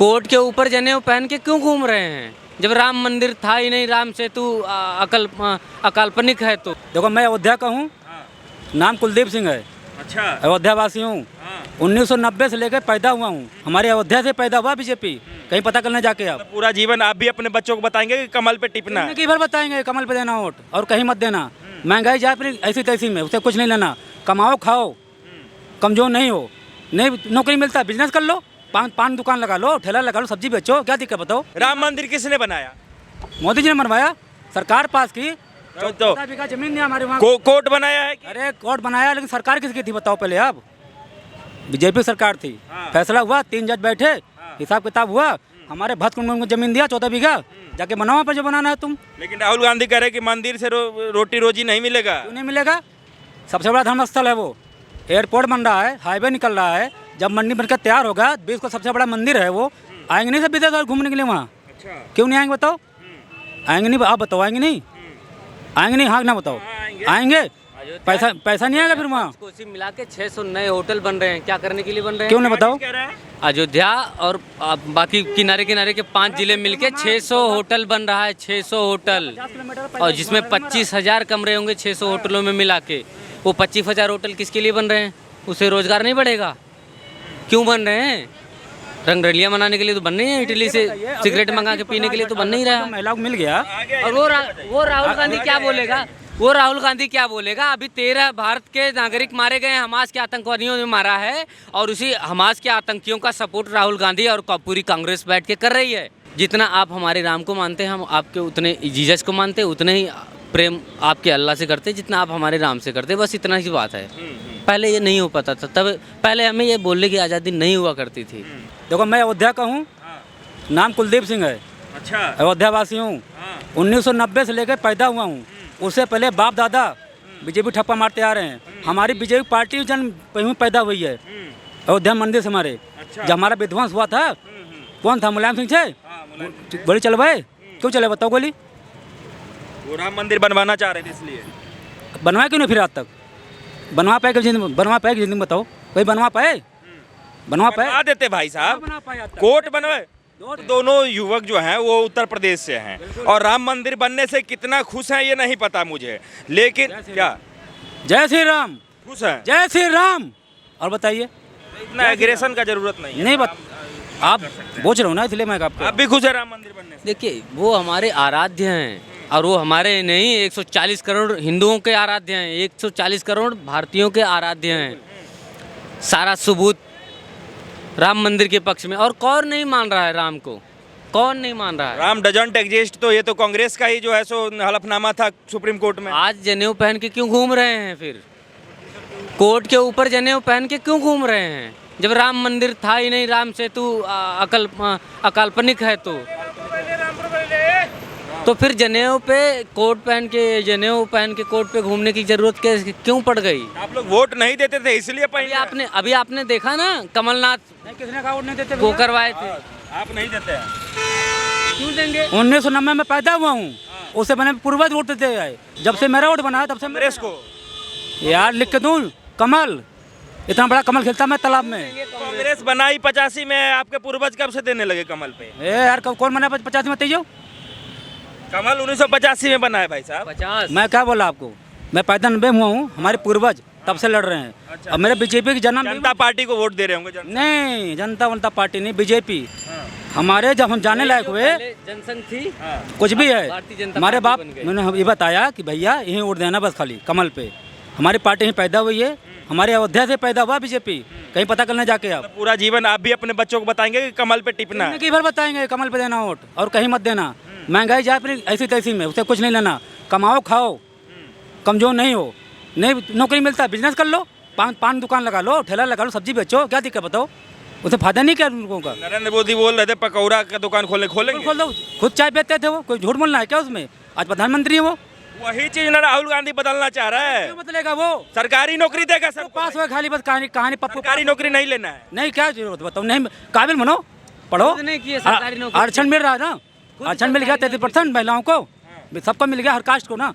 Court के ऊपर जनेऊ पहन के क्यों घूम रहे हैं जब राम मंदिर था ही नहीं, राम सेतु अकाल्पनिक है। तो देखो मैं अयोध्या का हूँ, नाम कुलदीप सिंह है। अच्छा। अयोध्या वासी हूँ, 1990 से लेकर पैदा हुआ हूँ। हमारे अयोध्या से पैदा हुआ बीजेपी। कहीं पता करने जाके आप पूरा जीवन आप भी अपने बच्चों को बताएंगे कि कमल पे टिपना है? कई बार बताएंगे कमल पे देना वोट और कहीं मत देना। महंगाई जाए अपनी ऐसी तैसी में, उसे कुछ नहीं लेना। कमाओ खाओ, कमजोर नहीं हो, नहीं नौकरी मिलता बिजनेस कर लो, पान दुकान लगा लो, ठेला लगा लो, सब्जी बेचो, क्या दिक्कत बताओ। राम मंदिर किसने बनाया? मोदी जी ने बनवाया, सरकार पास की। तो 14 बीघा जमीन नहीं हमारे वहाँ। कोर्ट बनाया है? अरे कोर्ट बनाया, लेकिन सरकार किसकी थी बताओ पहले आप? बीजेपी सरकार थी। फैसला हुआ, 3 जज बैठे, हिसाब किताब हुआ, हमारे भक्त को जमीन दिया 14 बीघा, जाके बनाओ पर जो बनाना है तुम। लेकिन राहुल गांधी कह रहे कि मंदिर से रोटी रोजी नहीं मिलेगा। क्यों नहीं मिलेगा? सबसे बड़ा धर्मस्थल है वो। एयरपोर्ट बन रहा है, हाईवे निकल रहा है, जब मंडी बनकर तैयार होगा, देश का सबसे बड़ा मंदिर है वो। आएंगे नहीं सब विदेश और घूमने के लिए वहाँ? अच्छा। क्यों नहीं आएंगे बताओ? आएंगे नहीं, आप बताओ आएंगे नहीं? आएंगे नहीं, हाँ ना बताओ? आएंगे। पैसा नहीं आएगा फिर वहाँ। कोसी मिला के 600 नए होटल बन रहे हैं, क्या करने के लिए बन रहे हैं? क्यों नहीं बताओ? अयोध्या और बाकी किनारे किनारे के 5 जिले मिलके 600 होटल बन रहा है, 600 होटल, और जिसमें 25,000 कमरे होंगे 600 होटलों में मिला के। वो 25,000 होटल किसके लिए बन रहे हैं? उससे रोजगार नहीं बढ़ेगा? क्यों बन रहे हैं? रंगरलियाँ मनाने के लिए तो बन नहीं है, इटली से सिगरेट मंगा के पीने के लिए तो बन नहीं रहा। महिलाओं को मिल गया। और वो राहुल गांधी क्या बोलेगा? वो राहुल गांधी क्या बोलेगा? अभी 13 भारत के नागरिक मारे गए, हमास के आतंकवादियों ने मारा है, और उसी हमास के आतंकियों का सपोर्ट राहुल गांधी और पूरी कांग्रेस बैठ के कर रही है। जितना आप हमारे राम को मानते हैं, हम आपके उतने जीसस को मानते, उतने ही प्रेम आपके अल्लाह से करते जितना आप हमारे राम से करते। बस इतना ही बात है। पहले ये नहीं हो पाता था, तब पहले हमें ये बोलने की आज़ादी नहीं हुआ करती थी। देखो मैं अयोध्या का हूँ, नाम कुलदीप सिंह है। अच्छा। अयोध्या वासी हूँ, 1990 से लेकर पैदा हुआ हूँ। उससे पहले बाप दादा बीजेपी ठप्पा मारते आ रहे हैं। हमारी बीजेपी पार्टी जन्म पैदा हुई है अयोध्या मंदिर से हमारे। जब हमारा विध्वंस हुआ था, कौन था? मुलायम सिंह थे। गोली चलवाए, क्यों चले बताओ गोली? वो राम मंदिर बनवाना चाह रहे थे इसलिए। बनवाए क्यों नहीं फिर आज तक? बनवा पाए कि जिंदगी बताओ? कोई बनवा पाए? बनवा देते भाई साहब, कोर्ट बनवाए। दोनों युवक जो हैं वो उत्तर प्रदेश से हैं, और राम मंदिर बनने से कितना खुश हैं ये नहीं पता मुझे, लेकिन क्या जय श्री राम खुश हैं? जय श्री राम। और बताइए, इतना एग्रेशन का जरूरत नहीं है। नहीं आप पूछ रहे हो ना, इसलिए मैं आपको। आप भी खुश है राम मंदिर बनने से? देखिए, वो हमारे आराध्य हैं, और वो हमारे नहीं 140 करोड़ हिंदुओं के आराध्य हैं, 140 करोड़ भारतीयों के आराध्य हैं। सारा सबूत राम मंदिर के पक्ष में। और कौन नहीं मान रहा है राम को? कौन नहीं मान रहा है? राम डजंट एग्जिस्ट, तो ये तो कांग्रेस का ही जो है सो हलफनामा था सुप्रीम कोर्ट में। आज जनेऊ पहन के क्यों घूम रहे हैं? फिर कोर्ट के ऊपर जनेऊ पहन के क्यों घूम रहे हैं जब राम मंदिर था ही नहीं, राम सेतु अकाल्पनिक है। तो फिर जनेऊ पे कोर्ट पहन के कोर्ट पे घूमने की जरूरत क्यों पड़ गई? आप लोग वोट नहीं देते थे इसलिए अभी आपने देखा ना, कमलनाथ किसने कहा वोट नहीं देते? वो करवाए थे। आप नहीं देते हैं? क्यों देंगे? 1990 में पैदा हुआ हूँ, उससे मैंने पूर्वज वोट देते आए। जब से मेरा वोट बना तब से कांग्रेस को यार लिख के दूं, कमल, इतना बड़ा कमल खिलता मैं तालाब में। कांग्रेस बनाई 85 में, आपके पूर्वज कब से देने लगे कमल पे? यार कौन बना 85 में? तेजो कमल 1985 में बना है भाई साहब। 50। मैं क्या बोला आपको? मैं पैदा 90 हुआ हूँ, हमारे पूर्वज तब से लड़ रहे हैं। अच्छा। अब मेरे बीजेपी की जनता पार्टी को वोट दे रहे होंगे? नहीं, जनता पार्टी नहीं, बीजेपी। हमारे जब हम जाने लायक हुए, जनसंघ थी, कुछ भी है, भारतीय जनता हमारे बाप पार्टी बन गए। मैंने ये बताया कि भैया यहीं वोट देना बस खाली कमल पे। हमारी पार्टी यहीं पैदा हुई है, हमारे अयोध्या से पैदा हुआ बीजेपी। कहीं पता करने जाके आप पूरा जीवन आप भी अपने बच्चों को बताएंगे कि कमल पे टिपना है? कई बार बताएंगे कमल पे देना वोट और कहीं मत देना। महंगाई जाए अपनी ऐसी तैसी में, उसे कुछ नहीं लेना। कमाओ खाओ, कमजोर नहीं हो, नहीं नौकरी मिलता बिजनेस कर लो, पान दुकान लगा लो, ठेला लगा लो, सब्जी बेचो, क्या दिक्कत बताओ? उसे फायदा नहीं क्या लोगों का? नरेंद्र मोदी बोल रहे थे पकौड़ा का दुकान खोलेंगे। खोल दो, खुद चाय बेचते थे वो, कोई झूठ बोलना है क्या उसमें? आज प्रधानमंत्री है वो। वही चीज ना राहुल गांधी बदलना चाह रहा है। क्यों बदलेगा वो? सरकारी नौकरी देगा सब पास हुआ खाली बस कहानी पप्पू। सरकारी नौकरी नहीं लेना है। नहीं, क्या जरूरत बताओ? नहीं, काबिल बनो, पढ़ो। नहीं किए सरकारी नौकरी। आरक्षण मिल रहा है ना, आरक्षण मिल गया 33% महिलाओं को, सबको मिल गया, हर कास्ट को ना।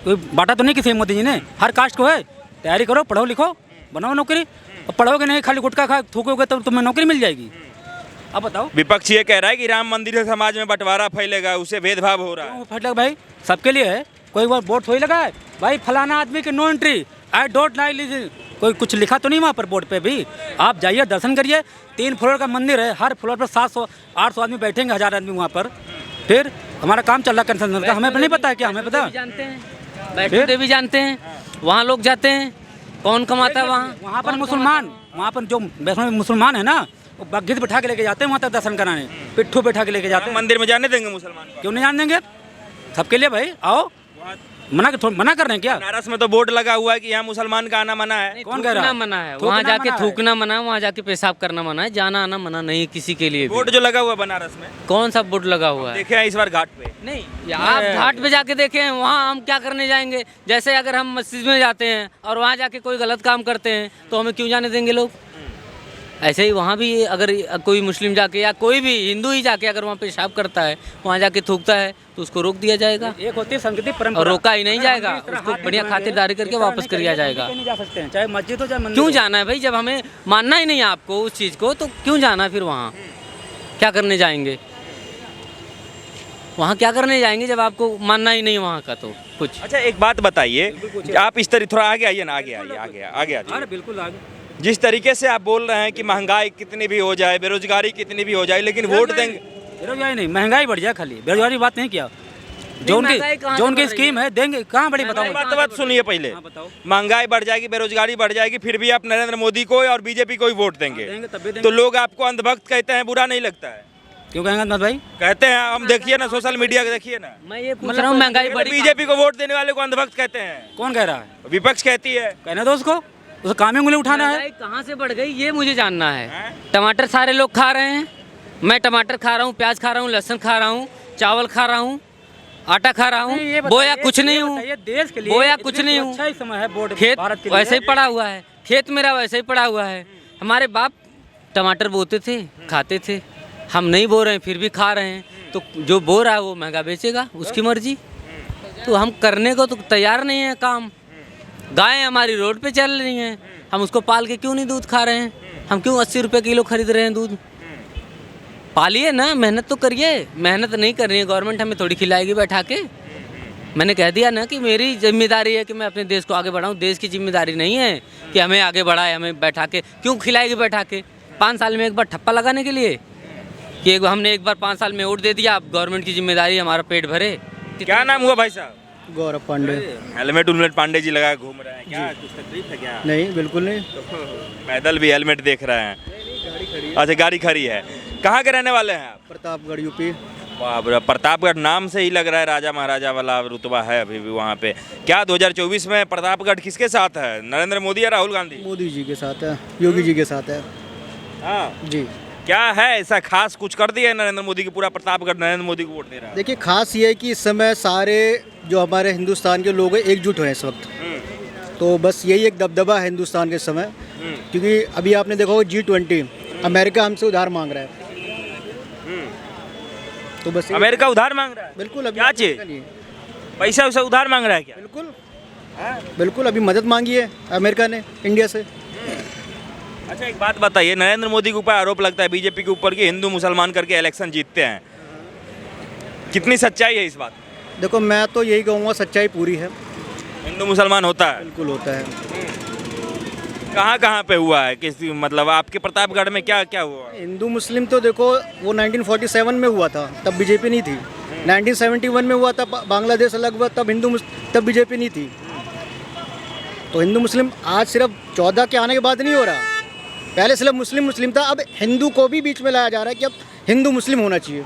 कोई बांटा तो नहीं किसी मोदी जी ने, हर कास्ट को है। तैयारी करो, पढ़ो लिखो, बनाओ नौकरी। और पढ़ोगे नहीं, खाली गुटखा खा थूकोगे तो तुम्हें नौकरी मिल जाएगी? अब बताओ विपक्ष ये कह रहा है कि राम मंदिर से समाज में बंटवारा फैलेगा, उससे भेदभाव हो रहा है। क्यों फैलेगा भाई? सबके लिए है, कोई वोट थोड़ी लगा है भाई। फलाना आदमी की no entry, I don't like, कोई कुछ लिखा तो नहीं वहाँ पर बोर्ड पे भी। आप जाइए, दर्शन करिए। 3 फ्लोर का मंदिर है, हर फ्लोर पर 700-800 आदमी बैठेंगे, 1000 आदमी वहाँ पर। फिर हमारा काम चल रहा है कंसल्टेंट का, हमें नहीं पता है क्या? हमें पता जानते हैं, वैष्णो देवी जानते हैं, वहाँ लोग जाते हैं, कौन कमाता है वहाँ? वहाँ पर मुसलमान, वहाँ पर जो वैष्णो में मुसलमान है ना, वो बग्घी बैठा के लेके जाते हैं वहाँ तक दर्शन कराने, पिट्ठू बैठा के लेके जाते हैं। मंदिर में जाने देंगे मुसलमान को? क्यों नहीं जान देंगे? सबके लिए भाई, आओ। मना कर रहे हैं क्या? बनारस में तो बोर्ड लगा हुआ है कि यहाँ मुसलमान का आना मना है। कौन कह रहा है? मना है, वहाँ जाके थूकना मना है, वहाँ जाके पेशाब करना मना है, जाना आना मना नहीं किसी के लिए भी। बोर्ड जो लगा हुआ है बनारस में, कौन सा बोर्ड लगा हुआ है? देखे हैं इस बार घाट पे? नहीं, आप घाट पे जाके देखें, वहाँ हम क्या करने जाएंगे? जैसे अगर हम मस्जिद में जाते हैं और वहाँ जाके कोई गलत काम करते हैं तो हमें क्यों जाने देंगे लोग? ऐसे ही वहाँ भी अगर कोई मुस्लिम जाके या कोई भी हिंदू ही जाके अगर वहाँ पेशाब करता है, वहाँ जाके थूकता है तो उसको रोक दिया जाएगा। एक होती है संस्कृति परंपरा, और रोका ही नहीं जाएगा, उसको बढ़िया खातिरदारी करके वापस कर दिया जाएगा। नहीं जा सकते हैं, चाहे मस्जिद हो चाहे मंदिर क्यों हो। जाना है भाई? जब हमें मानना ही नहीं है आपको उस चीज़ को, तो क्यों जाना है फिर वहाँ? क्या करने जाएंगे वहाँ? क्या करने जाएंगे जब आपको मानना ही नहीं है वहाँ का? तो कुछ अच्छा एक बात बताइए, आप इस तरह थोड़ा आगे आइए ना, आगे आइए। अरे बिल्कुल आगे। जिस तरीके से आप बोल रहे हैं कि महंगाई कितनी भी हो जाए, बेरोजगारी कितनी भी हो जाए, लेकिन वोट देंगे। बेरोजगारी नहीं, महंगाई बढ़ जाए, खाली बेरोजगारी बात नहीं किया। जो उनकी स्कीम है देंगे, कहाँ बड़ी बताओ? बात सुनिए पहले। बताओ। महंगाई बढ़ जाएगी, बेरोजगारी बढ़ जाएगी, फिर भी आप नरेंद्र मोदी को और बीजेपी को ही वोट देंगे, तब भी देंगे। तो लोग आपको अंधभक्त कहते हैं, बुरा नहीं लगता है? क्यों कहेंगे मत भाई? कहते हैं, हम देखिए ना सोशल मीडिया के, देखिए ना, मैं ये पूछ रहा हूँ, महंगाई बढ़ी, बीजेपी को वोट देने वाले को अंधभक्त कहते हैं। कौन कह रहा है? विपक्ष कहती है। कहने दो उसको काम में उंगली उठाना है। महंगाई कहाँ से बढ़ गई ये मुझे जानना है। टमाटर सारे लोग खा रहे हैं, मैं टमाटर खा रहा हूँ, प्याज खा रहा हूँ, लहसुन खा रहा हूँ, चावल खा रहा हूँ, आटा खा रहा हूँ, बोया कुछ नहीं हूँ, देश के लिए बोया कुछ नहीं हूँ। अच्छा ही समय है, बोर्ड खेत भारत के लिए वैसे ही पड़ा हुआ है, खेत मेरा वैसे ही पड़ा हुआ है। हमारे बाप टमाटर बोते थे, खाते थे, हम नहीं बो रहे हैं फिर भी खा रहे हैं, तो जो बो रहा है वो महंगा बेचेगा, उसकी मर्जी। तो हम करने को तो तैयार नहीं है काम। गायें हमारी रोड पे चल रही हैं, हम उसको पाल के क्यों नहीं दूध खा रहे हैं? हम क्यों 80 रुपये किलो खरीद रहे हैं दूध? पालिए ना, मेहनत तो करिए। मेहनत नहीं कर रही है गवर्नमेंट, हमें थोड़ी खिलाएगी बैठा के। मैंने कह दिया ना कि मेरी जिम्मेदारी है कि मैं अपने देश को आगे बढ़ाऊं। देश की जिम्मेदारी नहीं है कि हमें आगे बढ़ाए, हमें बैठा के क्यों खिलाएगी बैठा के? 5 साल में एक बार ठप्पा लगाने के लिए कि हमने एक बार 5 साल में वोट दे दिया, अब गवर्नमेंट की जिम्मेदारी हमारा पेट भरे। क्या नाम हुआ भाई साहब? गौरव पांडे। हेलमेट उलमेट पांडे जी लगा घूम रहे हैं, क्या कुछ तकलीफ है क्या? नहीं, बिल्कुल नहीं। पैदल भी हेलमेट देख रहे हैं। अच्छा, गाड़ी खड़ी है। कहाँ के रहने वाले हैं आप? प्रतापगढ़ यूपी। वाह, प्रतापगढ़ नाम से ही लग रहा है राजा महाराजा वाला रुतबा है अभी भी वहाँ पे। क्या 2024 में प्रतापगढ़ किसके साथ है? नरेंद्र मोदी या राहुल गांधी? मोदी जी के साथ है, योगी जी के साथ है। हाँ जी। क्या है ऐसा खास कुछ कर दिया है नरेंद्र मोदी की? पूरा प्रतापगढ़ नरेंद्र मोदी को वोट दे रहा है। देखिए, खास ये है कि इस समय सारे जो हमारे हिंदुस्तान के लोग हैं एकजुट हैं इस वक्त। तो बस यही एक दबदबा है हिंदुस्तान के समय, क्योंकि अभी आपने देखा होगा G20 अमेरिका हमसे उधार मांग रहा है। तो बस अमेरिका उधार मांग रहा है? बिल्कुल। अभी क्या चीज? पैसा वैसा उधार मांग रहा है क्या? बिल्कुल बिल्कुल, अभी मदद मांगी है अमेरिका ने इंडिया से। अच्छा एक बात बताइए, नरेंद्र मोदी के ऊपर आरोप लगता है बीजेपी के ऊपर कि हिंदू मुसलमान करके इलेक्शन जीतते हैं, कितनी सच्चाई है इस बात? देखो, मैं तो यही कहूँगा सच्चाई पूरी है। हिंदू मुसलमान होता है? बिल्कुल होता है। कहाँ कहाँ पे हुआ है? किस मतलब आपके प्रतापगढ़ में क्या क्या हुआ? हिंदू मुस्लिम तो देखो, वो 1947 में हुआ था, तब बीजेपी नहीं थी। 1971 में हुआ था, बांग्लादेश अलग हुआ, तब बीजेपी नहीं थी। तो हिंदू मुस्लिम आज सिर्फ 14 के आने के बाद नहीं हो रहा, पहले सिर्फ मुस्लिम था, अब हिंदू को भी बीच में लाया जा रहा है कि अब हिंदू मुस्लिम होना चाहिए।